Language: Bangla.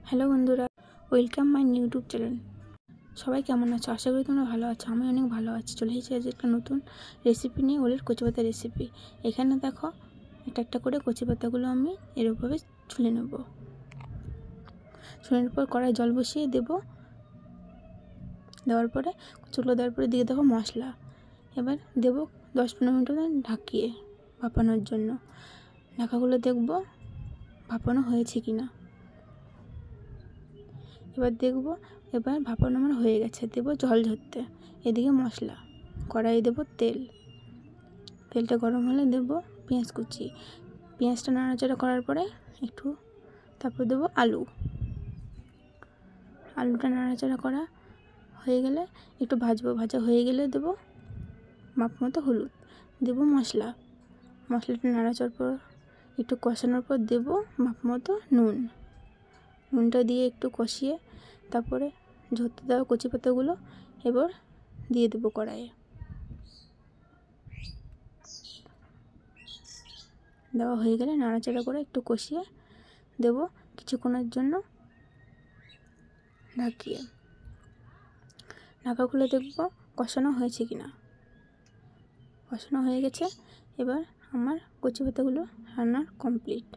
হ্যালো বন্ধুরা, ওয়েলকাম মাই ইউটিউব চ্যানেল। সবাই কেমন আছো? আশা করি তোমরা ভালো আছো। আমি অনেক ভালো আছি। চলে এসেছি আজ একটা নতুন রেসিপি নিয়ে, ওলের কচিপাতা রেসিপি। এখানে দেখো একটা একটা করে কচিপাতাগুলো আমি এরকমভাবে ছুলে নেব। ছুলের পর কড়াই জল বসিয়ে দেবো। দেওয়ার পরে কচিগুলো দেওয়ার পরে দিয়ে দেবো মশলা। এবার দেবো 10-15 মিনিট ঢাকিয়ে ভাপানোর জন্য। ঢাকাগুলো দেখবো ভাপানো হয়েছে কিনা। এবার দেখবো ভাপানো আমার হয়ে গেছে। দেবো জল ঝরতে। এদিকে মশলা, কড়াইয়ে দেবো তেলটা গরম হলে দেবো পেঁয়াজ কুচি। পেঁয়াজটা নাড়াচাড়া করার পরে তারপর দেবো আলুটা নাড়াচাড়া করা হয়ে গেলে একটু ভাজবো। ভাজা হয়ে গেলে দেবো মাপ মতো হলুদ। দেবো মশলাটা নাড়াচাড়ার পর একটু কষানোর পর দেবো মাপ মতো নুনটা দিয়ে একটু কষিয়ে তারপরে ঝরতে দেওয়া কচি পাতাগুলো এবার দিয়ে দেবো কড়াইয়ে। দেওয়া হয়ে গেলে নাড়াচাড়া করে একটু কষিয়ে দেবো কিছুক্ষণের জন্য ঢাকিয়ে। ঢাকা খুলে দেখবো কষানো হয়েছে কিনা। কষানো হয়ে গেছে। এবার আমার কচি পাতাগুলো রান্না কমপ্লিট।